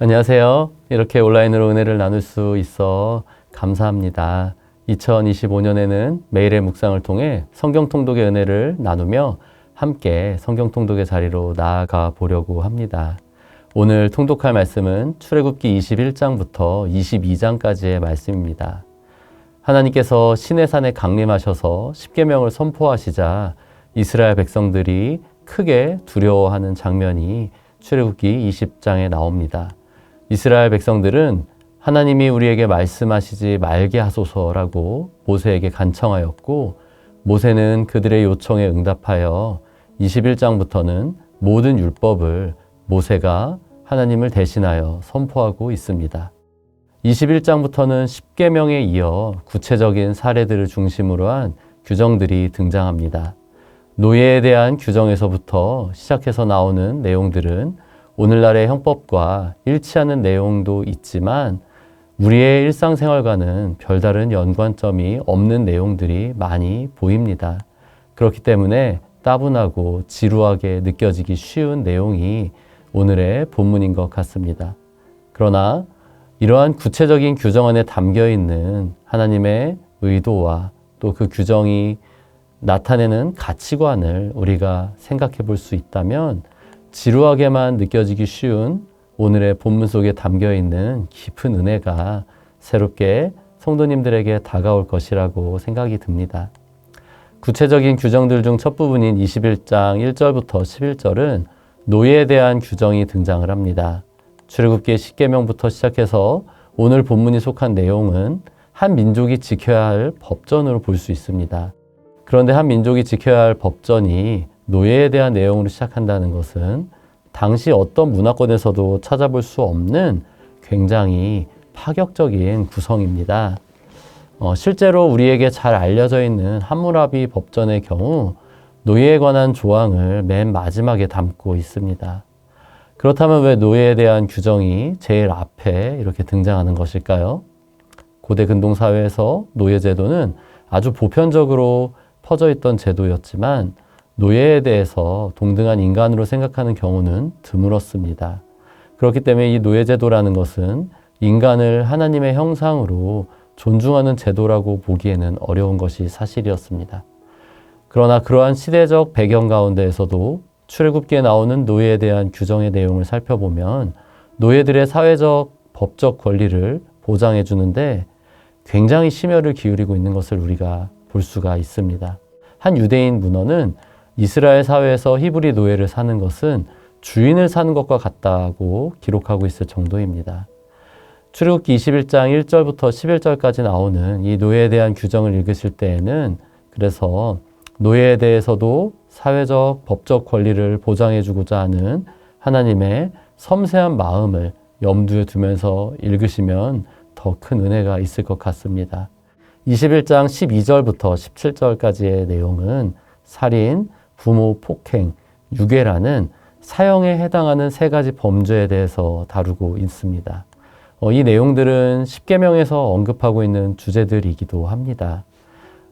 안녕하세요. 이렇게 온라인으로 은혜를 나눌 수 있어 감사합니다. 2025년에는 매일의 묵상을 통해 성경 통독의 은혜를 나누며 함께 성경 통독의 자리로 나아가 보려고 합니다. 오늘 통독할 말씀은 출애굽기 21장부터 22장까지의 말씀입니다. 하나님께서 시내산에 강림하셔서 십계명을 선포하시자 이스라엘 백성들이 크게 두려워하는 장면이 출애굽기 20장에 나옵니다. 이스라엘 백성들은 하나님이 우리에게 말씀하시지 말게 하소서라고 모세에게 간청하였고, 모세는 그들의 요청에 응답하여 21장부터는 모든 율법을 모세가 하나님을 대신하여 선포하고 있습니다. 21장부터는 십계명에 이어 구체적인 사례들을 중심으로 한 규정들이 등장합니다. 노예에 대한 규정에서부터 시작해서 나오는 내용들은 오늘날의 형법과 일치하는 내용도 있지만 우리의 일상생활과는 별다른 연관점이 없는 내용들이 많이 보입니다. 그렇기 때문에 따분하고 지루하게 느껴지기 쉬운 내용이 오늘의 본문인 것 같습니다. 그러나 이러한 구체적인 규정 안에 담겨 있는 하나님의 의도와 또 그 규정이 나타내는 가치관을 우리가 생각해 볼 수 있다면 지루하게만 느껴지기 쉬운 오늘의 본문 속에 담겨 있는 깊은 은혜가 새롭게 성도님들에게 다가올 것이라고 생각이 듭니다. 구체적인 규정들 중 첫 부분인 21장 1절부터 11절은 노예에 대한 규정이 등장을 합니다. 출애굽기의 십계명부터 시작해서 오늘 본문이 속한 내용은 한 민족이 지켜야 할 법전으로 볼 수 있습니다. 그런데 한 민족이 지켜야 할 법전이 노예에 대한 내용으로 시작한다는 것은 당시 어떤 문화권에서도 찾아볼 수 없는 굉장히 파격적인 구성입니다. 실제로 우리에게 잘 알려져 있는 함무라비 법전의 경우 노예에 관한 조항을 맨 마지막에 담고 있습니다. 그렇다면 왜 노예에 대한 규정이 제일 앞에 이렇게 등장하는 것일까요? 고대 근동사회에서 노예제도는 아주 보편적으로 퍼져 있던 제도였지만 노예에 대해서 동등한 인간으로 생각하는 경우는 드물었습니다. 그렇기 때문에 이 노예제도라는 것은 인간을 하나님의 형상으로 존중하는 제도라고 보기에는 어려운 것이 사실이었습니다. 그러나 그러한 시대적 배경 가운데에서도 출애굽기에 나오는 노예에 대한 규정의 내용을 살펴보면 노예들의 사회적, 법적 권리를 보장해 주는데 굉장히 심혈을 기울이고 있는 것을 우리가 볼 수가 있습니다. 한 유대인 문헌은 이스라엘 사회에서 히브리 노예를 사는 것은 주인을 사는 것과 같다고 기록하고 있을 정도입니다. 출애굽기 21장 1절부터 11절까지 나오는 이 노예에 대한 규정을 읽으실 때에는 그래서 노예에 대해서도 사회적, 법적 권리를 보장해주고자 하는 하나님의 섬세한 마음을 염두에 두면서 읽으시면 더 큰 은혜가 있을 것 같습니다. 21장 12절부터 17절까지의 내용은 살인, 부모 폭행, 유괴라는 사형에 해당하는 세 가지 범죄에 대해서 다루고 있습니다. 이 내용들은 십계명에서 언급하고 있는 주제들이기도 합니다.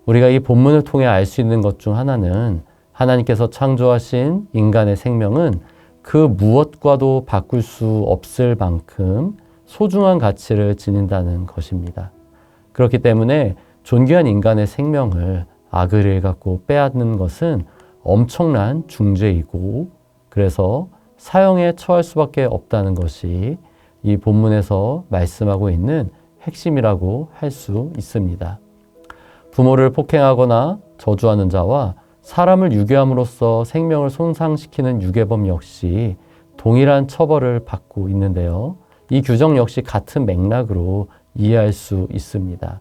우리가 이 본문을 통해 알 수 있는 것 중 하나는 하나님께서 창조하신 인간의 생명은 그 무엇과도 바꿀 수 없을 만큼 소중한 가치를 지닌다는 것입니다. 그렇기 때문에 존귀한 인간의 생명을 악을 일갖고 빼앗는 것은 엄청난 중죄이고 그래서 사형에 처할 수밖에 없다는 것이 이 본문에서 말씀하고 있는 핵심이라고 할 수 있습니다. 부모를 폭행하거나 저주하는 자와 사람을 유괴함으로써 생명을 손상시키는 유괴범 역시 동일한 처벌을 받고 있는데요. 이 규정 역시 같은 맥락으로 이해할 수 있습니다.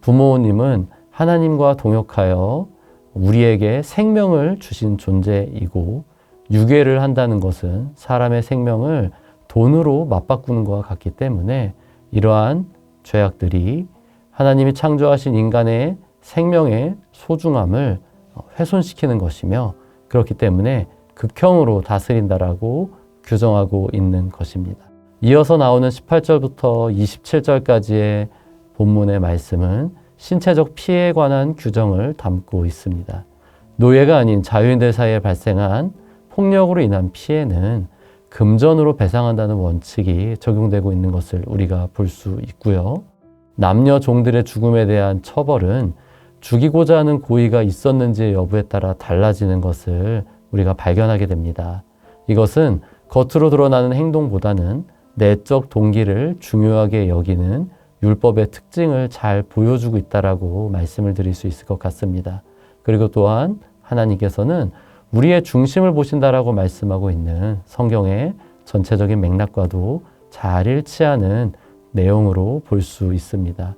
부모님은 하나님과 동역하여 우리에게 생명을 주신 존재이고 유괴를 한다는 것은 사람의 생명을 돈으로 맞바꾸는 것과 같기 때문에 이러한 죄악들이 하나님이 창조하신 인간의 생명의 소중함을 훼손시키는 것이며 그렇기 때문에 극형으로 다스린다라고 규정하고 있는 것입니다. 이어서 나오는 18절부터 27절까지의 본문의 말씀은 신체적 피해에 관한 규정을 담고 있습니다. 노예가 아닌 자유인들 사이에 발생한 폭력으로 인한 피해는 금전으로 배상한다는 원칙이 적용되고 있는 것을 우리가 볼 수 있고요. 남녀 종들의 죽음에 대한 처벌은 죽이고자 하는 고의가 있었는지의 여부에 따라 달라지는 것을 우리가 발견하게 됩니다. 이것은 겉으로 드러나는 행동보다는 내적 동기를 중요하게 여기는 율법의 특징을 잘 보여주고 있다라고 말씀을 드릴 수 있을 것 같습니다. 그리고 또한 하나님께서는 우리의 중심을 보신다라고 말씀하고 있는 성경의 전체적인 맥락과도 잘 일치하는 내용으로 볼 수 있습니다.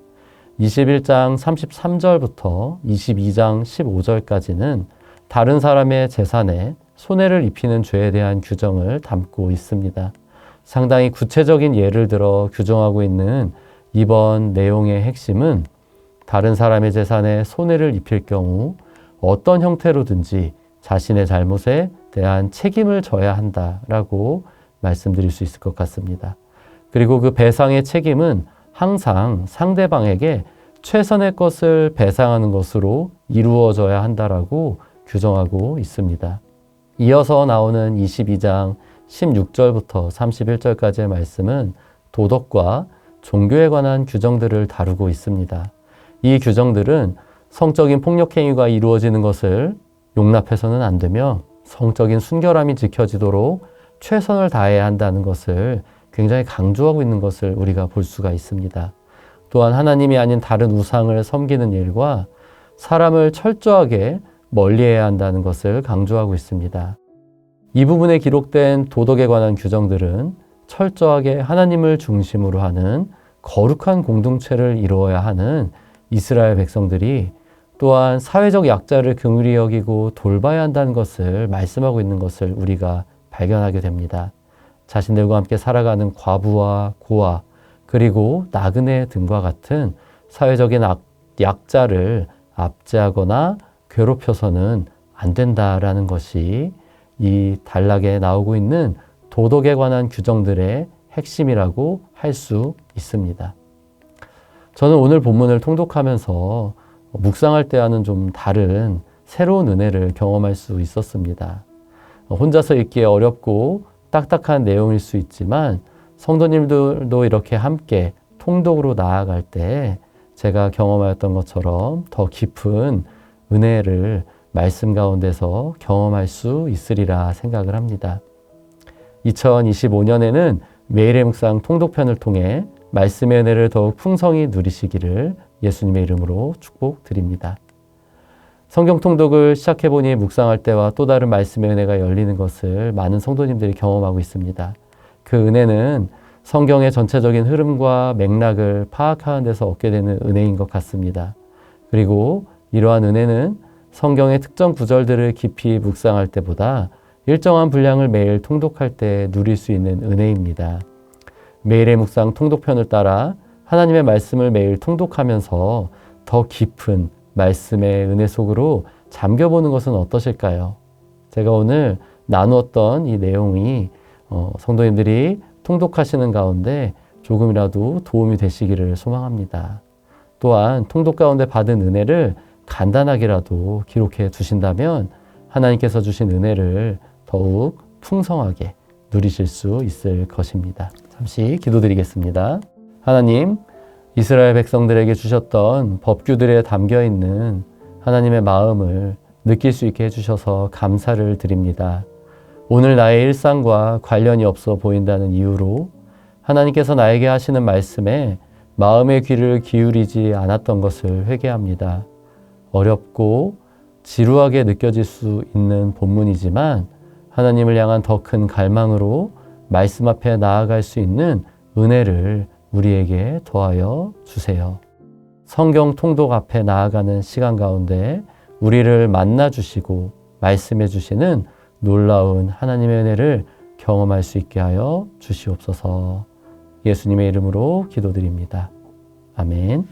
21장 33절부터 22장 15절까지는 다른 사람의 재산에 손해를 입히는 죄에 대한 규정을 담고 있습니다. 상당히 구체적인 예를 들어 규정하고 있는 이번 내용의 핵심은 다른 사람의 재산에 손해를 입힐 경우 어떤 형태로든지 자신의 잘못에 대한 책임을 져야 한다라고 말씀드릴 수 있을 것 같습니다. 그리고 그 배상의 책임은 항상 상대방에게 최선의 것을 배상하는 것으로 이루어져야 한다라고 규정하고 있습니다. 이어서 나오는 22장 16절부터 31절까지의 말씀은 도덕과 종교에 관한 규정들을 다루고 있습니다. 이 규정들은 성적인 폭력행위가 이루어지는 것을 용납해서는 안 되며 성적인 순결함이 지켜지도록 최선을 다해야 한다는 것을 굉장히 강조하고 있는 것을 우리가 볼 수가 있습니다. 또한 하나님이 아닌 다른 우상을 섬기는 일과 사람을 철저하게 멀리해야 한다는 것을 강조하고 있습니다. 이 부분에 기록된 도덕에 관한 규정들은 철저하게 하나님을 중심으로 하는 거룩한 공동체를 이루어야 하는 이스라엘 백성들이 또한 사회적 약자를 긍휼히 여기고 돌봐야 한다는 것을 말씀하고 있는 것을 우리가 발견하게 됩니다. 자신들과 함께 살아가는 과부와 고아 그리고 나그네 등과 같은 사회적인 약자를 압제하거나 괴롭혀서는 안 된다라는 것이 이 단락에 나오고 있는 도덕에 관한 규정들의 핵심이라고 할 수 있습니다. 저는 오늘 본문을 통독하면서 묵상할 때와는 좀 다른 새로운 은혜를 경험할 수 있었습니다. 혼자서 읽기에 어렵고 딱딱한 내용일 수 있지만 성도님들도 이렇게 함께 통독으로 나아갈 때 제가 경험하였던 것처럼 더 깊은 은혜를 말씀 가운데서 경험할 수 있으리라 생각을 합니다. 2025년에는 매일의 묵상 통독편을 통해 말씀의 은혜를 더욱 풍성히 누리시기를 예수님의 이름으로 축복드립니다. 성경 통독을 시작해보니 묵상할 때와 또 다른 말씀의 은혜가 열리는 것을 많은 성도님들이 경험하고 있습니다. 그 은혜는 성경의 전체적인 흐름과 맥락을 파악하는 데서 얻게 되는 은혜인 것 같습니다. 그리고 이러한 은혜는 성경의 특정 구절들을 깊이 묵상할 때보다 일정한 분량을 매일 통독할 때 누릴 수 있는 은혜입니다. 매일의 묵상 통독편을 따라 하나님의 말씀을 매일 통독하면서 더 깊은 말씀의 은혜 속으로 잠겨보는 것은 어떠실까요? 제가 오늘 나누었던 이 내용이 성도님들이 통독하시는 가운데 조금이라도 도움이 되시기를 소망합니다. 또한 통독 가운데 받은 은혜를 간단하게라도 기록해 두신다면 하나님께서 주신 은혜를 더욱 풍성하게 누리실 수 있을 것입니다. 잠시 기도드리겠습니다. 하나님, 이스라엘 백성들에게 주셨던 법규들에 담겨있는 하나님의 마음을 느낄 수 있게 해주셔서 감사를 드립니다. 오늘 나의 일상과 관련이 없어 보인다는 이유로 하나님께서 나에게 하시는 말씀에 마음의 귀를 기울이지 않았던 것을 회개합니다. 어렵고 지루하게 느껴질 수 있는 본문이지만 하나님을 향한 더 큰 갈망으로 말씀 앞에 나아갈 수 있는 은혜를 우리에게 더하여 주세요. 성경 통독 앞에 나아가는 시간 가운데 우리를 만나 주시고 말씀해 주시는 놀라운 하나님의 은혜를 경험할 수 있게 하여 주시옵소서. 예수님의 이름으로 기도드립니다. 아멘.